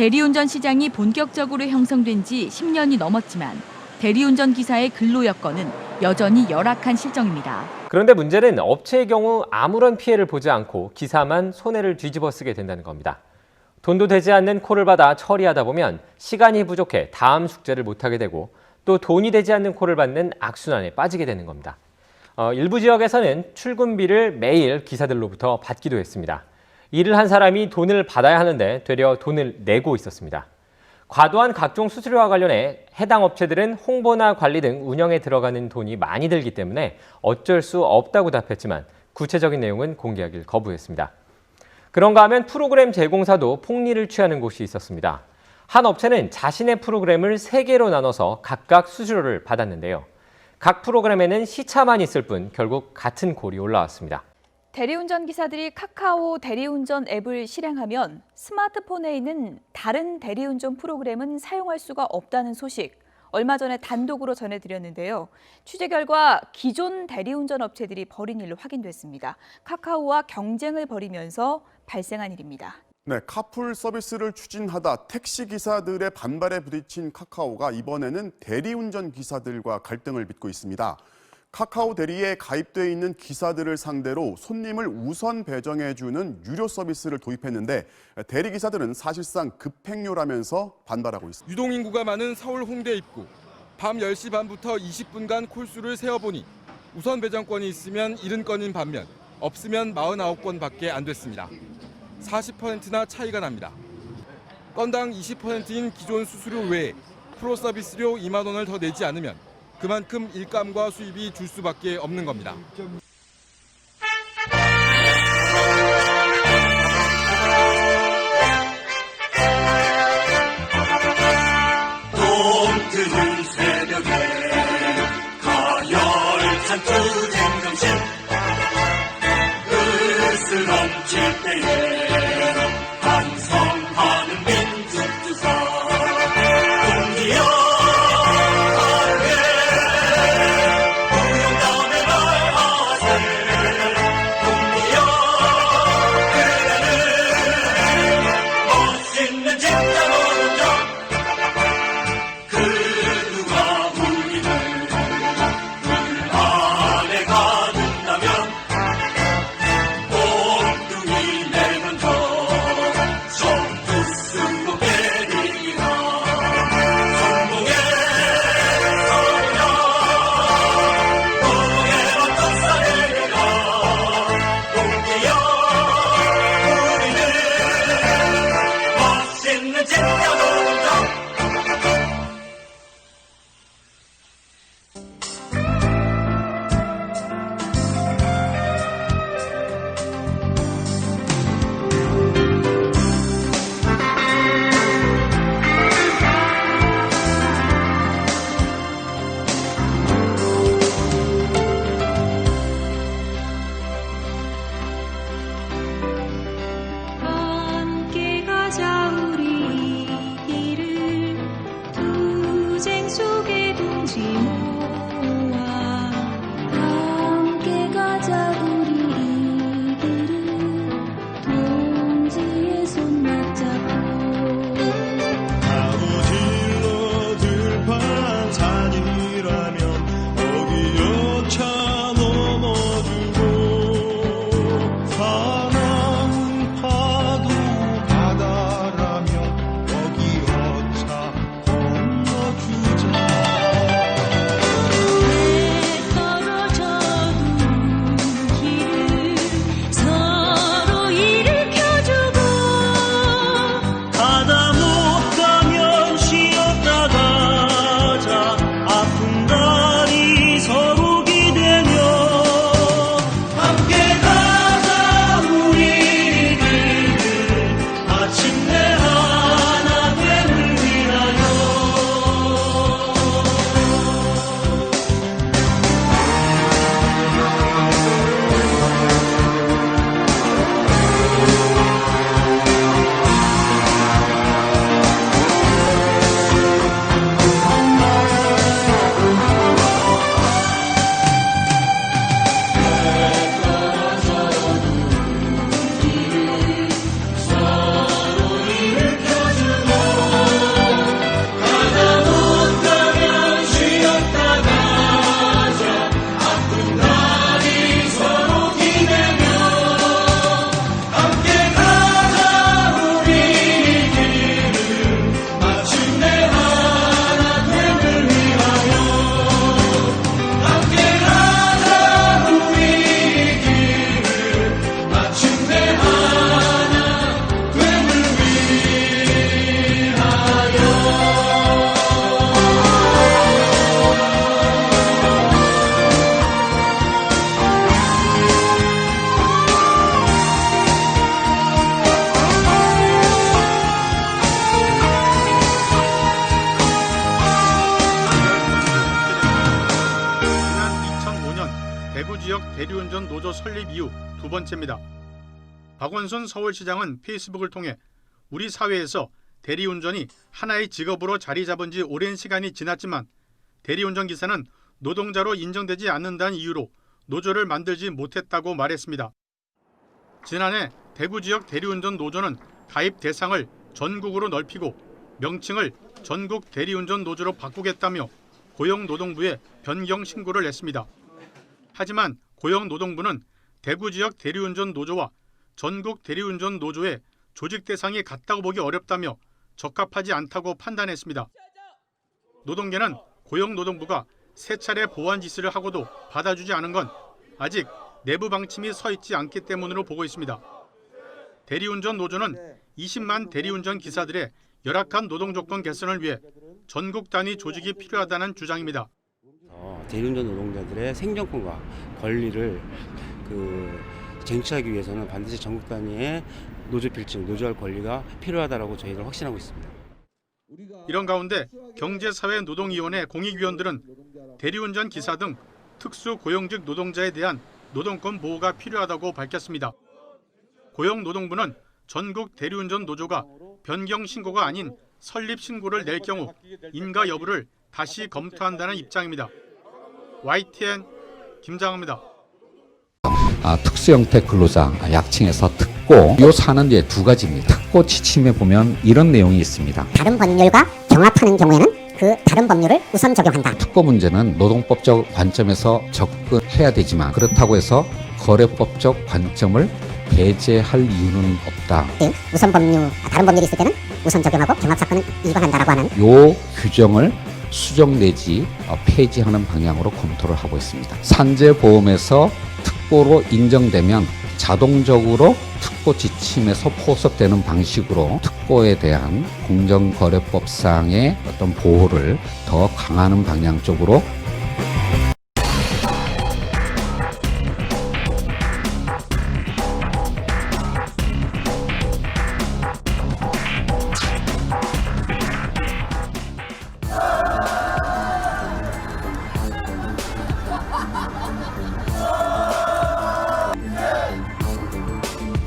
대리운전 시장이 본격적으로 형성된 지 10년이 넘었지만 대리운전 기사의 근로 여건은 여전히 열악한 실정입니다. 그런데 문제는 업체의 경우 아무런 피해를 보지 않고 기사만 손해를 뒤집어 쓰게 된다는 겁니다. 돈도 되지 않는 콜을 받아 처리하다 보면 시간이 부족해 다음 숙제를 못하게 되고 또 돈이 되지 않는 콜을 받는 악순환에 빠지게 되는 겁니다. 일부 지역에서는 출근비를 매일 기사들로부터 받기도 했습니다. 일을 한 사람이 돈을 받아야 하는데 되려 돈을 내고 있었습니다. 과도한 각종 수수료와 관련해 해당 업체들은 홍보나 관리 등 운영에 들어가는 돈이 많이 들기 때문에 어쩔 수 없다고 답했지만 구체적인 내용은 공개하길 거부했습니다. 그런가 하면 프로그램 제공사도 폭리를 취하는 곳이 있었습니다. 한 업체는 자신의 프로그램을 3개로 나눠서 각각 수수료를 받았는데요. 각 프로그램에는 시차만 있을 뿐 결국 같은 콜이 올라왔습니다. 대리운전 기사들이 카카오 대리운전 앱을 실행하면 스마트폰에 있는 다른 대리운전 프로그램은 사용할 수가 없다는 소식 얼마 전에 단독으로 전해드렸는데요. 취재 결과 기존 대리운전 업체들이 벌인 일로 확인됐습니다. 카카오와 경쟁을 벌이면서 발생한 일입니다. 네, 카풀 서비스를 추진하다 택시기사들의 반발에 부딪힌 카카오가 이번에는 대리운전 기사들과 갈등을 빚고 있습니다. 카카오 대리에 가입되어 있는 기사들을 상대로 손님을 우선 배정해주는 유료 서비스를 도입했는데 대리기사들은 사실상 급행료라면서 반발하고 있습니다. 유동인구가 많은 서울 홍대 입구. 밤 10시 반부터 20분간 콜수를 세어보니 우선 배정권이 있으면 70건인 반면 없으면 49건밖에 안 됐습니다. 40%나 차이가 납니다. 건당 20%인 기존 수수료 외에 프로 서비스료 2만 원을 더 내지 않으면 그만큼 일감과 수입이 줄 수밖에 없는 겁니다. 동트는 새벽에 가열찬 투쟁 정신 으스 넘칠 때에 반성하는 민족주사 동기여 대구지역 대리운전 노조 설립 이후 두 번째입니다. 박원순 서울시장은 페이스북을 통해 우리 사회에서 대리운전이 하나의 직업으로 자리 잡은 지 오랜 시간이 지났지만 대리운전 기사는 노동자로 인정되지 않는다는 이유로 노조를 만들지 못했다고 말했습니다. 지난해 대구지역 대리운전 노조는 가입 대상을 전국으로 넓히고 명칭을 전국 대리운전 노조로 바꾸겠다며 고용노동부에 변경 신고를 냈습니다. 하지만 고용노동부는 대구지역 대리운전 노조와 전국 대리운전 노조의 조직 대상이 같다고 보기 어렵다며 적합하지 않다고 판단했습니다. 노동계는 고용노동부가 세 차례 보완 지시를 하고도 받아주지 않은 건 아직 내부 방침이 서 있지 않기 때문으로 보고 있습니다. 대리운전 노조는 20만 대리운전 기사들의 열악한 노동 조건 개선을 위해 전국 단위 조직이 필요하다는 주장입니다. 대리운전 노동자들의 생존권과 권리를 쟁취하기 위해서는 반드시 전국 단위의 노조 필증, 노조할 권리가 필요하다고 저희는 확신하고 있습니다. 이런 가운데 경제사회노동위원회 공익위원들은 대리운전 기사 등 특수 고용직 노동자에 대한 노동권 보호가 필요하다고 밝혔습니다. 고용노동부는 전국 대리운전 노조가 변경 신고가 아닌 설립 신고를 낼 경우 인가 여부를 다시 검토한다는 입장입니다. YTN 김장호입니다. 특수 형태 근로자, 약칭해서 특고, 이 사는 이제 두 가지입니다. 특고 지침에 보면 이런 내용이 있습니다. 다른 법률과 경합하는 경우에는 그 다른 법률을 우선 적용한다. 특고 문제는 노동법적 관점에서 접근해야 되지만 그렇다고 해서 거래법적 관점을 배제할 이유는 없다. 우선 법률, 다른 법률이 있을 때는 우선 적용하고 경합 사건은 위반한다라고 하는 요 규정을 수정 내지 폐지하는 방향으로 검토를 하고 있습니다. 산재보험에서 특고로 인정되면 자동적으로 특고 지침에서 포섭되는 방식으로 특고에 대한 공정거래법상의 어떤 보호를 더 강화하는 방향 쪽으로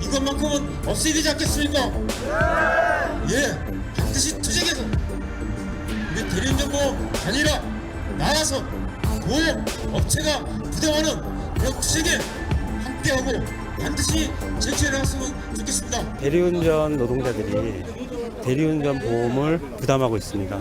이것만큼은 없애야 되지 않겠습니까? 예, 반드시 투쟁해서 우리 대리운전보험 아니라 나와서 보험 업체가 부담하는 그런 투쟁에 함께하고 반드시 쟁취해 나갔으면 좋겠습니다. 대리운전 노동자들이 대리운전 보험을 부담하고 있습니다.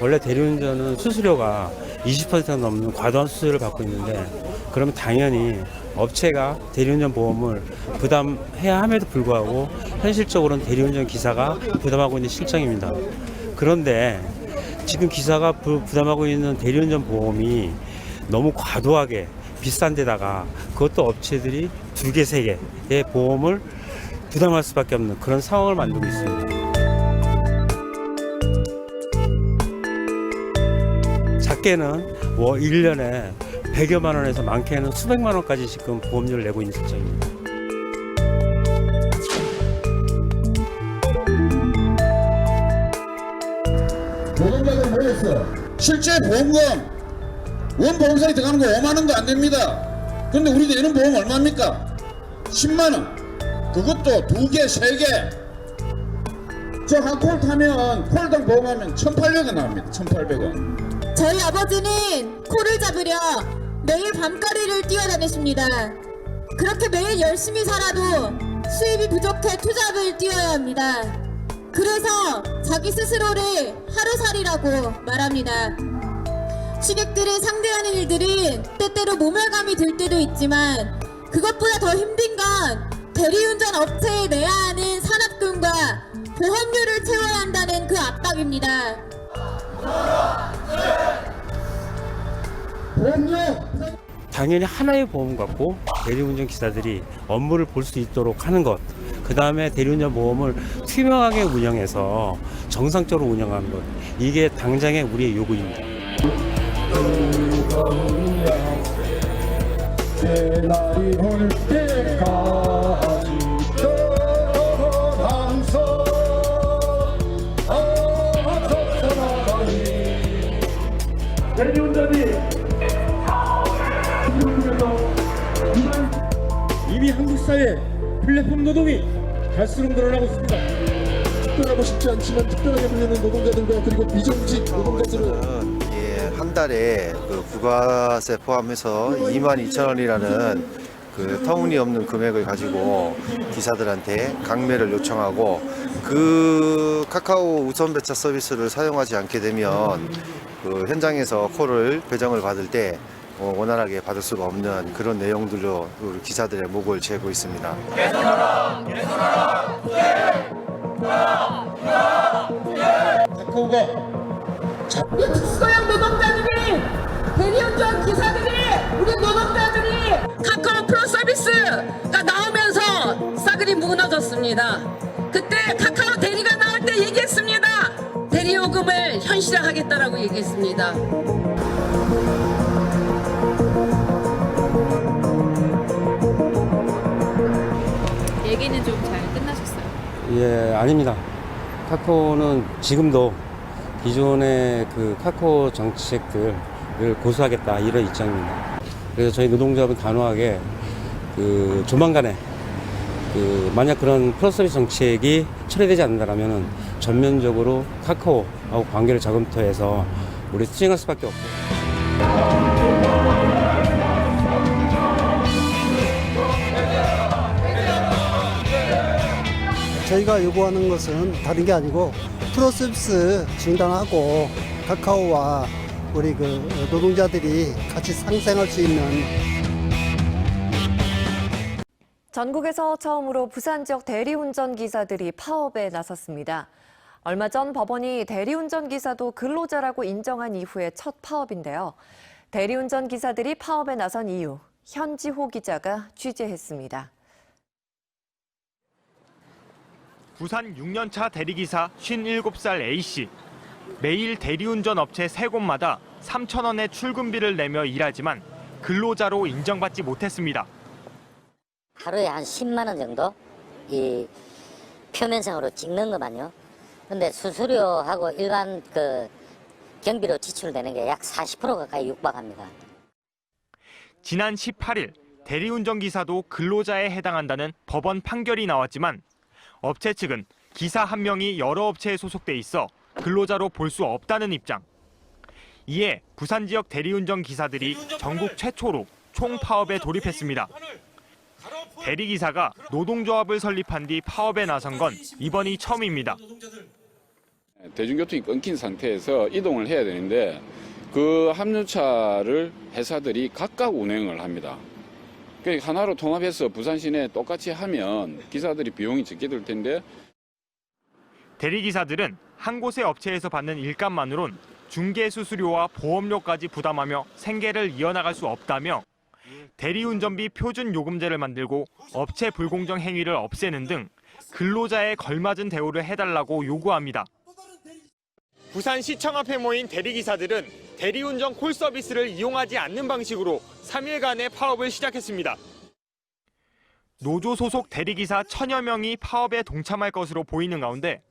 원래 대리운전은 수수료가 20% 넘는 과도한 수수료를 받고 있는데 그러면 당연히 업체가 대리운전 보험을 부담해야 함에도 불구하고 현실적으로는 대리운전 기사가 부담하고 있는 실정입니다. 그런데 지금 기사가 부담하고 있는 대리운전 보험이 너무 과도하게 비싼 데다가 그것도 업체들이 2개, 3개의 보험을 부담할 수밖에 없는 그런 상황을 만들고 있습니다. 작게는 1년에 100여만 원에서 많게는 수백만 원까지 지금 보험료를 내고 있는 실정입니다. 보험자들 모였어. 실제 보험금 원보험사에 들어가는 거 5만 원도 안 됩니다. 그런데 우리 내는 보험 얼마입니까? 10만 원. 그것도 2개, 3개. 저 한 콜 타면 콜당 보험하면 1,800원 나옵니다. 1,800원. 저희 아버지는 코를 잡으려 매일 밤거리를 뛰어다니십니다. 그렇게 매일 열심히 살아도 수입이 부족해 투잡을 뛰어야 합니다. 그래서 자기 스스로를 하루살이라고 말합니다. 취객들을 상대하는 일들은 때때로 모멸감이 들 때도 있지만 그것보다 더 힘든 건 대리운전 업체에 내야 하는 산업금과 보험료를 채워야 한다는 그 압박입니다. 당연히 하나의 보험 갖고 대리운전 기사들이 업무를 볼 수 있도록 하는 것, 그 다음에 대리운전 보험을 투명하게 운영해서 정상적으로 운영하는 것, 이게 당장의 우리의 요구입니다. 날이 올 때까지 항상 대리운전이 이미 한국 사회 플랫폼 노동이 갈수록 늘어나고 있습니다. 특별하고 쉽지 않지만 특별하게 불리는 노동자들과 그리고 비정규직 노동자들은 한 달에 그 부가세 포함해서 22,000원이라는 그 터무니없는 금액을 가지고 기사들한테 강매를 요청하고 그 카카오 우선 배차 서비스를 사용하지 않게 되면 그 현장에서 콜을 배정을 받을 때 원활하게 받을 수가 없는 그런 내용들로 우리 기사들의 목을 죄고 있습니다. 카카오가 우리 특수고용 노동자들이, 대리운전 기사들이, 우리 노동자들이 카카오 프로 서비스가 나오면서 싸그리 무너졌습니다. 그때 카카오 대리가 나올 때 얘기했습니다. 대리 요금을 현실화하겠다라고 얘기했습니다. 얘기는 좀 잘 끝나셨어요? 예, 아닙니다. 카카오는 지금도 기존의 그 카카오 정책들을 고수하겠다 이런 입장입니다. 그래서 저희 노동조합은 단호하게 그 조만간에 그 만약 그런 프로서비스 정책이 철회되지 않는다면은 전면적으로 카카오하고 관계를 재검토해서 우리 수행할 수밖에 없고. 저희가 요구하는 것은 다른 게 아니고 프로서비스 중단하고 카카오와 우리 그 노동자들이 같이 상생할 수 있는. 전국에서 처음으로 부산 지역 대리운전 기사들이 파업에 나섰습니다. 얼마 전 법원이 대리운전 기사도 근로자라고 인정한 이후의 첫 파업인데요. 대리운전 기사들이 파업에 나선 이유, 현지호 기자가 취재했습니다. 부산 6년차 대리기사 57살 A씨. 매일 대리운전 업체 3곳마다 3,000원의 출근비를 내며 일하지만 근로자로 인정받지 못했습니다. 하루에 한 10만 원 정도 이 표면상으로 찍는 것만요. 근데 수수료하고 일반 그 경비로 지출되는 게 약 40% 가까이 육박합니다. 지난 18일 대리운전 기사도 근로자에 해당한다는 법원 판결이 나왔지만 업체 측은 기사 한 명이 여러 업체에 소속돼 있어 근로자로 볼 수 없다는 입장. 이에 부산 지역 대리운전 기사들이 전국 최초로 총파업에 돌입했습니다. 대리기사가 노동조합을 설립한 뒤 파업에 나선 건 이번이 처음입니다. 대중교통이 끊긴 상태에서 이동을 해야 되는데 그 합류차를 회사들이 각각 운행을 합니다. 하나로 통합해서 부산 시내에 똑같이 하면 기사들이 비용이 적게 들 텐데. 대리기사들은 한 곳의 업체에서 받는 일감만으론 중개 수수료와 보험료까지 부담하며 생계를 이어나갈 수 없다며 대리운전비 표준 요금제를 만들고 업체 불공정 행위를 없애는 등 근로자에 걸맞은 대우를 해달라고 요구합니다. 부산시청 앞에 모인 대리기사들은 대리운전 콜 서비스를 이용하지 않는 방식으로 3일간의 파업을 시작했습니다. 노조 소속 대리기사 1000여 명이 파업에 동참할 것으로 보이는 가운데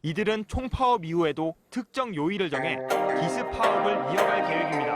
이들은 총파업 이후에도 특정 요일을 정해 기습 파업을 이어갈 계획입니다.